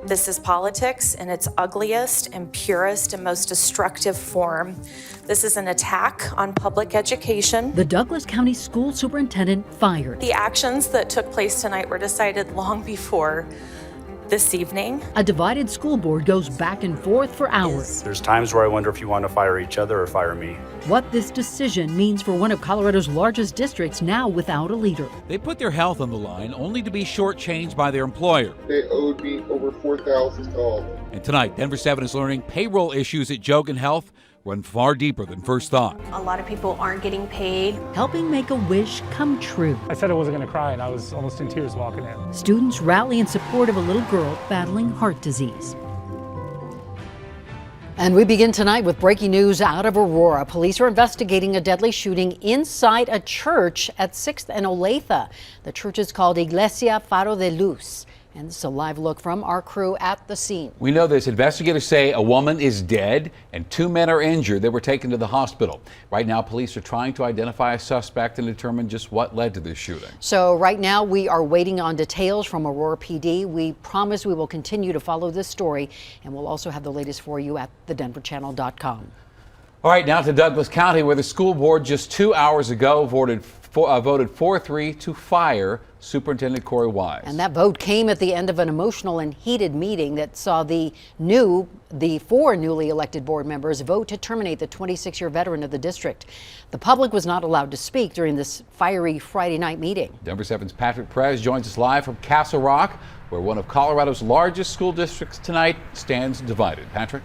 This is politics in its ugliest and purest and most destructive form. This is an attack on public education. The Douglas County School Superintendent fired. The actions that took place tonight were decided long before this evening. A divided school board goes back and forth for hours. There's times where I wonder if you want to fire each other or fire me. What this decision means for one of Colorado's largest districts now without a leader. They put their health on the line only to be shortchanged by their employer. They owed me over $4,000. And tonight, Denver 7 is learning payroll issues at Jogan Health run far deeper than first thought. A lot of people aren't getting paid. Helping make a wish come true. I said I wasn't going to cry, and I was almost in tears walking in. Students rally in support of a little girl battling heart disease. And we begin tonight with breaking news out of Aurora. Police are investigating a deadly shooting inside a church at 6th and Olathe. The church is called Iglesia Faro de Luz. And this is a live look from our crew at the scene. We know this. Investigators say a woman is dead and 2 men are injured. They were taken to the hospital. Right now, police are trying to identify a suspect and determine just what led to this shooting. So right now we are waiting on details from Aurora PD. We promise we will continue to follow this story, and we'll also have the latest for you at thedenverchannel.com. All right, now to Douglas County, where the school board just 2 hours ago voted 4-3 to fire Superintendent Corey Wise. And that vote came at the end of an emotional and heated meeting that saw the 4 newly elected board members vote to terminate the 26-year veteran of the district. The public was not allowed to speak during this fiery Friday night meeting. Denver 7's Patrick Perez joins us live from Castle Rock, where one of Colorado's largest school districts tonight stands divided. Patrick?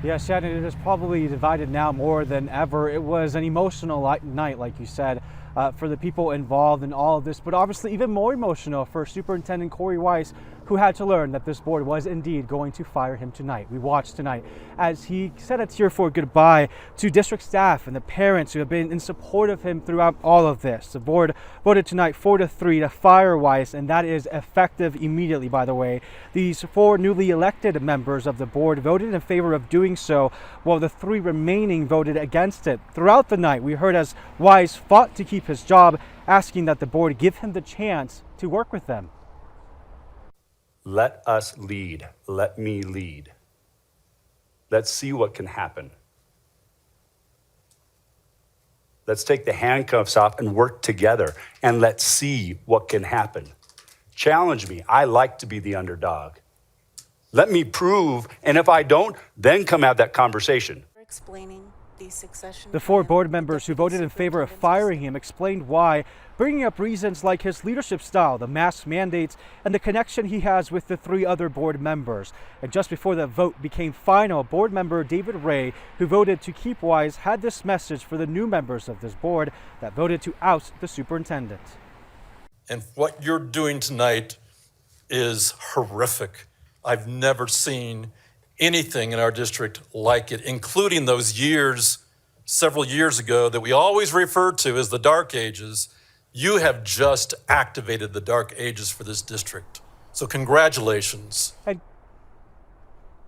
Yeah, Shannon, it is probably divided now more than ever. It was an emotional night, like you said, for the people involved in all of this, but obviously even more emotional for Superintendent Corey Wise, who had to learn that this board was indeed going to fire him tonight. We watched tonight as he said a tearful goodbye to district staff and the parents who have been in support of him throughout all of this. The board voted tonight 4-3 to fire Wise, and that is effective immediately, by the way. These 4 newly elected members of the board voted in favor of doing so, while the 3 remaining voted against it. Throughout the night, we heard as Wise fought to keep his job, asking that the board give him the chance to work with them. Let us lead. Let me lead. Let's see what can happen. Let's take the handcuffs off and work together, and let's see what can happen. Challenge me. I like to be the underdog. Let me prove, and if I don't, then come have that conversation. Explaining the succession. The 4 board members who voted in favor of firing him explained why, bringing up reasons like his leadership style, the mask mandates, and the connection he has with the 3 other board members. And just before the vote became final, board member David Ray, who voted to keep Wise, had this message for the new members of this board that voted to oust the superintendent. And what you're doing tonight is horrific. I've never seen anything in our district like it, including those years, several years ago, that we always refer to as the dark ages. You have just activated the dark ages for this district. So congratulations.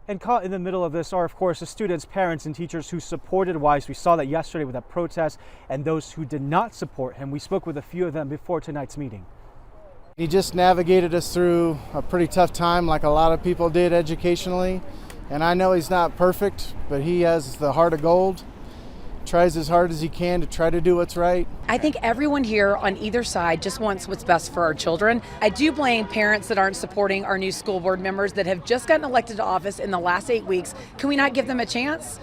And caught in the middle of this are, of course, the students, parents, and teachers who supported Wise. We saw that yesterday with that protest, and those who did not support him. We spoke with a few of them before tonight's meeting. He just navigated us through a pretty tough time, like a lot of people did educationally. And I know he's not perfect, but he has the heart of gold. Tries as hard as he can to try to do what's right. I think everyone here on either side just wants what's best for our children. I do blame parents that aren't supporting our new school board members that have just gotten elected to office in the last 8 weeks. Can we not give them a chance?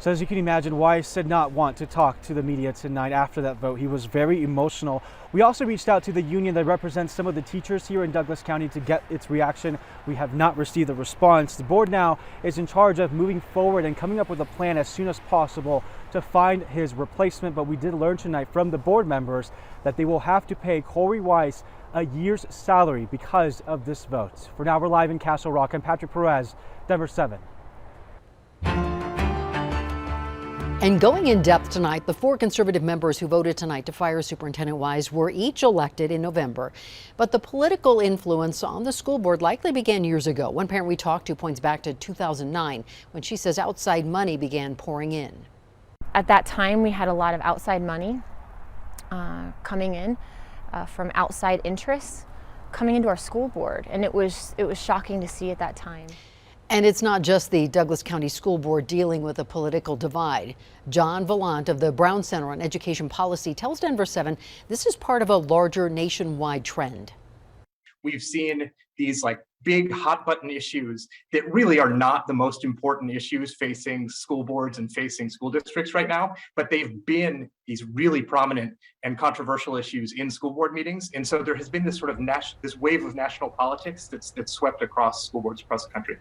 So as you can imagine, Wise did not want to talk to the media tonight after that vote. He was very emotional. We also reached out to the union that represents some of the teachers here in Douglas County to get its reaction. We have not received a response. The board now is in charge of moving forward and coming up with a plan as soon as possible to find his replacement. But we did learn tonight from the board members that they will have to pay Corey Wise a year's salary because of this vote. For now, we're live in Castle Rock. I'm Patrick Perez, Denver 7. And going in depth tonight, the 4 conservative members who voted tonight to fire Superintendent Wise were each elected in November. But the political influence on the school board likely began years ago. One parent we talked to points back to 2009 when she says outside money began pouring in. At that time, we had a lot of outside money coming in. from outside interests coming into our school board, and it was shocking to see at that time. And it's not just the Douglas County School Board dealing with a political divide. John Vallant of the Brown Center on Education Policy tells Denver 7 this is part of a larger nationwide trend. We've seen these big hot button issues that really are not the most important issues facing school boards and facing school districts right now, but they've been these really prominent and controversial issues in school board meetings. And so there has been this sort of this wave of national politics that's swept across school boards across the country.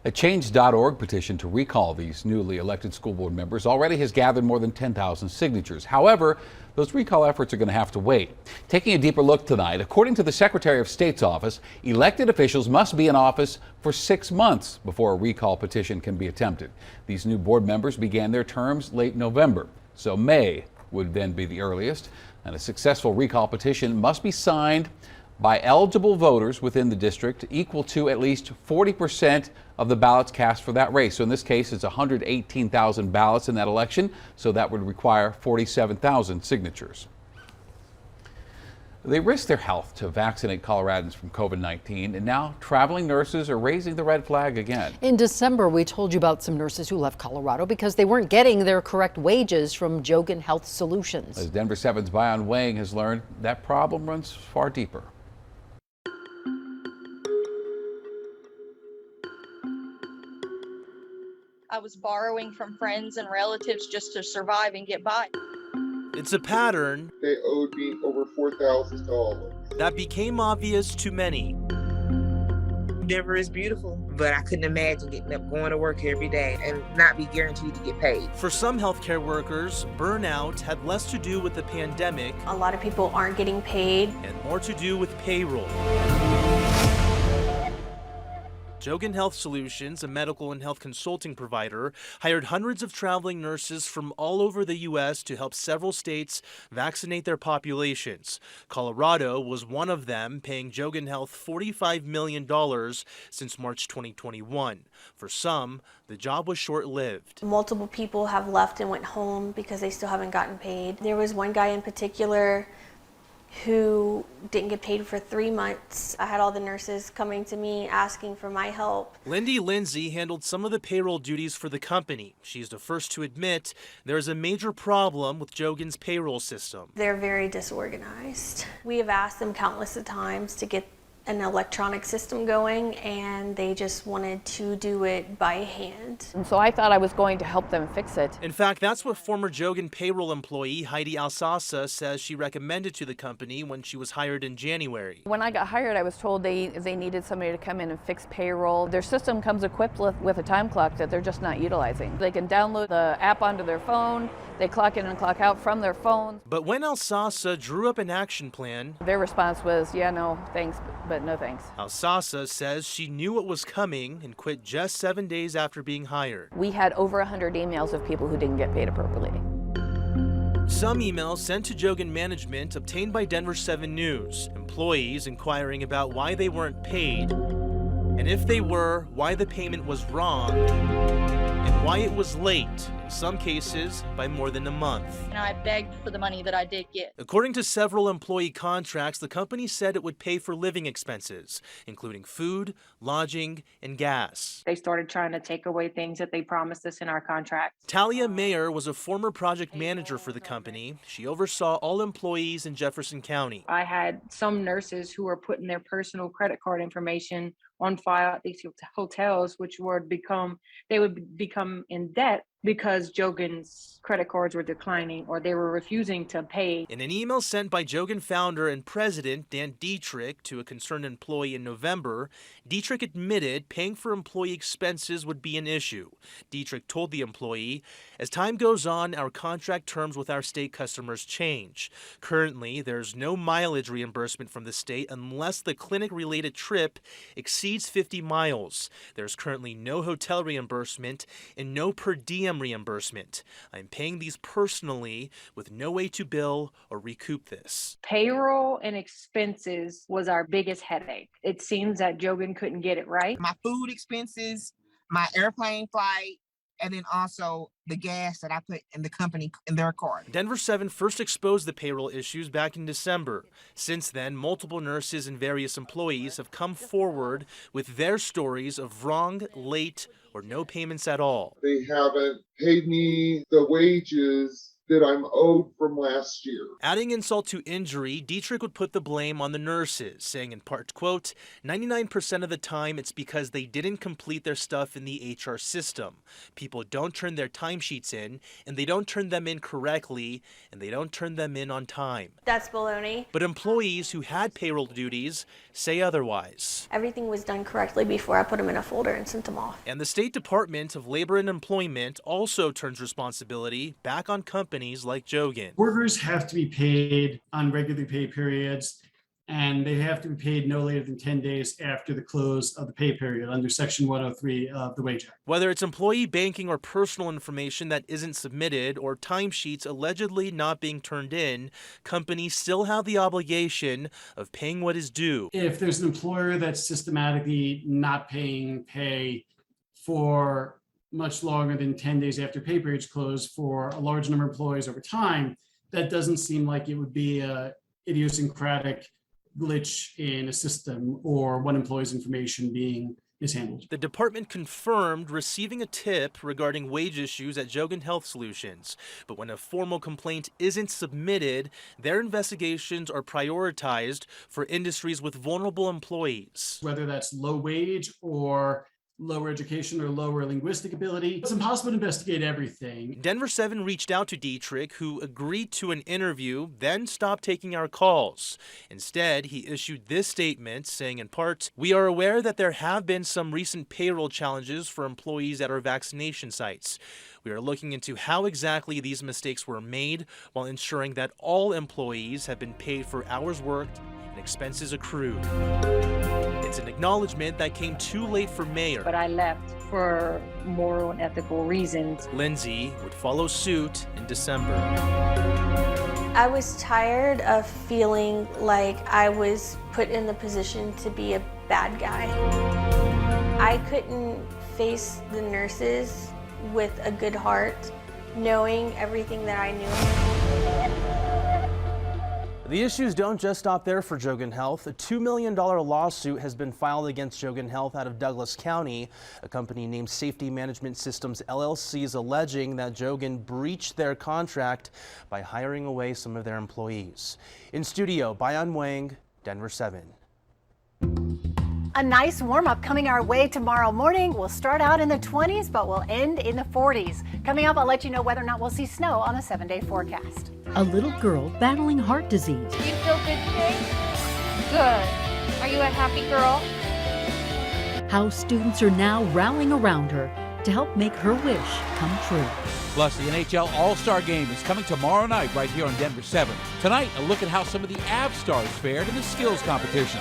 A Change.org petition to recall these newly elected school board members already has gathered more than 10,000 signatures. However, those recall efforts are going to have to wait. Taking a deeper look tonight, according to the Secretary of State's office, elected officials must be in office for 6 months before a recall petition can be attempted. These new board members began their terms late November, so May would then be the earliest. And a successful recall petition must be signed by eligible voters within the district equal to at least 40% of the ballots cast for that race. So in this case, it's 118,000 ballots in that election, so that would require 47,000 signatures. They risked their health to vaccinate Coloradans from COVID-19, and now traveling nurses are raising the red flag again. In December, we told you about some nurses who left Colorado because they weren't getting their correct wages from Jogan Health Solutions. As Denver 7's Bayan Wang has learned, that problem runs far deeper. I was borrowing from friends and relatives just to survive and get by. It's a pattern They owed me over $4,000. that became obvious to many. Denver is beautiful, but I couldn't imagine getting up, going to work every day, and not be guaranteed to get paid. For some healthcare workers, burnout had less to do with the pandemic. A lot of people aren't getting paid. And more to do with payroll. Jogan Health Solutions, a medical and health consulting provider, hired hundreds of traveling nurses from all over the U.S. to help several states vaccinate their populations. Colorado was one of them, paying Jogan Health $45 million since March 2021. For some, the job was short-lived. Multiple people have left and went home because they still haven't gotten paid. There was one guy in particular who didn't get paid for 3 months. I had all the nurses coming to me asking for my help. Lindy Lindsay handled some of the payroll duties for the company. She's the first to admit there is a major problem with Jogan's payroll system. They're very disorganized. We have asked them countless of times to get an electronic system going, and they just wanted to do it by hand. And so I thought I was going to help them fix it. In fact, that's what former Jogan payroll employee Heidi Alsasa says she recommended to the company when she was hired in January. When I got hired, I was told they needed somebody to come in and fix payroll. Their system comes equipped with a time clock that they're just not utilizing. They can download the app onto their phone. They clock in and clock out from their phones. But when Alsasa drew up an action plan, their response was, yeah, no, thanks, but no thanks. Alsasa says she knew what was coming and quit just 7 days after being hired. We had over 100 emails of people who didn't get paid appropriately. Some emails sent to Jogan management obtained by Denver 7 News, employees inquiring about why they weren't paid, and if they were, why the payment was wrong, and why it was late, in some cases by more than a month. And I begged for the money that I did get. According to several employee contracts, the company said it would pay for living expenses, including food, lodging, and gas. They started trying to take away things that they promised us in our contract. Talia Mayer was a former project manager for the company. She oversaw all employees in Jefferson County. I had some nurses who were putting their personal credit card information on file at these hotels, which would become in debt because Jogan's credit cards were declining or they were refusing to pay. In an email sent by Jogan founder and president Dan Dietrich to a concerned employee in November, Dietrich admitted paying for employee expenses would be an issue. Dietrich told the employee, as time goes on, our contract terms with our state customers change. Currently, there's no mileage reimbursement from the state unless the clinic-related trip exceeds 50 miles. There's currently no hotel reimbursement and no per diem reimbursement. I'm paying these personally with no way to bill or recoup this. Payroll and expenses was our biggest headache. It seems that Jogan couldn't get it right. My food expenses, my airplane flight, and then also the gas that I put in the company in their car. Denver 7 first exposed the payroll issues back in December. Since then, multiple nurses and various employees have come forward with their stories of wrong, late, or no payments at all. They haven't paid me the wages that I'm owed from last year. Adding insult to injury, Dietrich would put the blame on the nurses, saying in part, quote, 99% of the time it's because they didn't complete their stuff in the HR system. People don't turn their timesheets in, and they don't turn them in correctly, and they don't turn them in on time. That's baloney. But employees who had payroll duties say otherwise. Everything was done correctly before I put them in a folder and sent them off. And the State Department of Labor and Employment also turns responsibility back on companies like Jogan. Workers have to be paid on regular pay periods, and they have to be paid no later than 10 days after the close of the pay period under Section 103 of the Wage Act. Whether it's employee banking or personal information that isn't submitted or timesheets allegedly not being turned in, companies still have the obligation of paying what is due. If there's an employer that's systematically not paying pay for much longer than 10 days after pay periods close for a large number of employees over time, that doesn't seem like it would be a idiosyncratic glitch in a system or one employee's information being mishandled. The department confirmed receiving a tip regarding wage issues at Jogan Health Solutions, but when a formal complaint isn't submitted, their investigations are prioritized for industries with vulnerable employees. Whether that's low wage or lower education or lower linguistic ability, it's impossible to investigate everything. Denver 7 reached out to Dietrich, who agreed to an interview, then stopped taking our calls. Instead, he issued this statement saying in part, "We are aware that there have been some recent payroll challenges for employees at our vaccination sites. We are looking into how exactly these mistakes were made while ensuring that all employees have been paid for hours worked and expenses accrued." It's an acknowledgement that came too late for Mayor. But I left for moral and ethical reasons. Lindsay would follow suit in December. I was tired of feeling like I was put in the position to be a bad guy. I couldn't face the nurses with a good heart, knowing everything that I knew. The issues don't just stop there for Jogan Health. A $2 million lawsuit has been filed against Jogan Health out of Douglas County. A company named Safety Management Systems LLC is alleging that Jogan breached their contract by hiring away some of their employees. In studio, Bayan Wang, Denver 7. A nice warm-up coming our way tomorrow morning. We'll start out in the 20s, but we'll end in the 40s. Coming up, I'll let you know whether or not we'll see snow on a 7-day forecast. A little girl battling heart disease. Do you feel good today? Good. Are you a happy girl? How students are now rallying around her to help make her wish come true. Plus, the NHL All-Star Game is coming tomorrow night right here on Denver 7. Tonight, a look at how some of the Av stars fared in the skills competition.